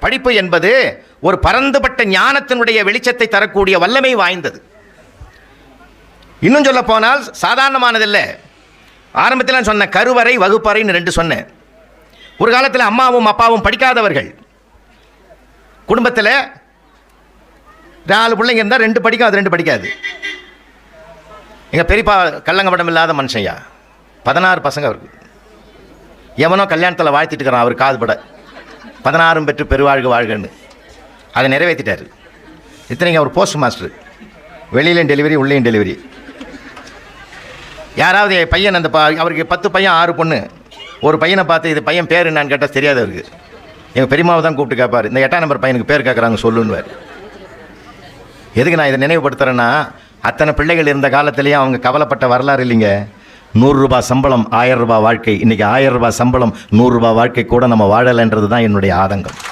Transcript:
படிப்பு என்பது ஒரு பரந்துபட்ட ஞானத்தினுடைய வெளிச்சத்தை தரக்கூடிய வல்லமை வாய்ந்தது. இன்னும் சொல்ல போனால் சாதாரணமானதில்லை. ஆரம்பத்தில் சொன்ன கருவறை வகுப்பறைன்னு 2 சொன்னேன். ஒரு காலத்தில் அம்மாவும் அப்பாவும் படிக்காதவர்கள். குடும்பத்தில் 4 பிள்ளைங்க இருந்தால் 2 படிக்கும், அது 2 படிக்காது. எங்கள் பெரியப்பா கள்ளங்கபடம் இல்லாத மனுஷையா, 16 பசங்க அவருக்கு. எவனோ கல்யாணத்தில் வாழ்த்திட்டு இருக்கிறான் அவர் காதுபட, 16 பெற்று பெருவாழ்க வாழ்கன்னு. அதை நிறைவேற்றிட்டார். இத்தனைக்கு அவர் போஸ்ட் மாஸ்டர், வெளியிலையும் டெலிவரி உள்ளேயும் டெலிவரி. யாராவது பையன் அந்த அவருக்கு 10 பையன் 6 பொண்ணு. ஒரு பையனை பார்த்து இது பையன் பேர் என்னான்னு கேட்டால் தெரியாது அவருக்கு. எங்கள் பெரியமாவை தான் கூப்பிட்டு கேட்பார், இந்த 8ஆம் நம்பர் பையனுக்கு பேர் கேட்குறாங்க சொல்லுன்னுவார். எதுக்கு நான் இதை நினைவுபடுத்துகிறேன்னா, அத்தனை பிள்ளைகள் இருந்த காலத்திலேயும் அவங்க கவலைப்பட்ட வரலாறு இல்லைங்க. 100 ரூபாய் சம்பளம் 1000 ரூபாய் வாழ்க்கை. இன்றைக்கி 1000 ரூபாய் சம்பளம் 100 ரூபாய் வாழ்க்கை கூட நம்ம வாழலைன்றது தான் என்னுடைய ஆதங்கம்.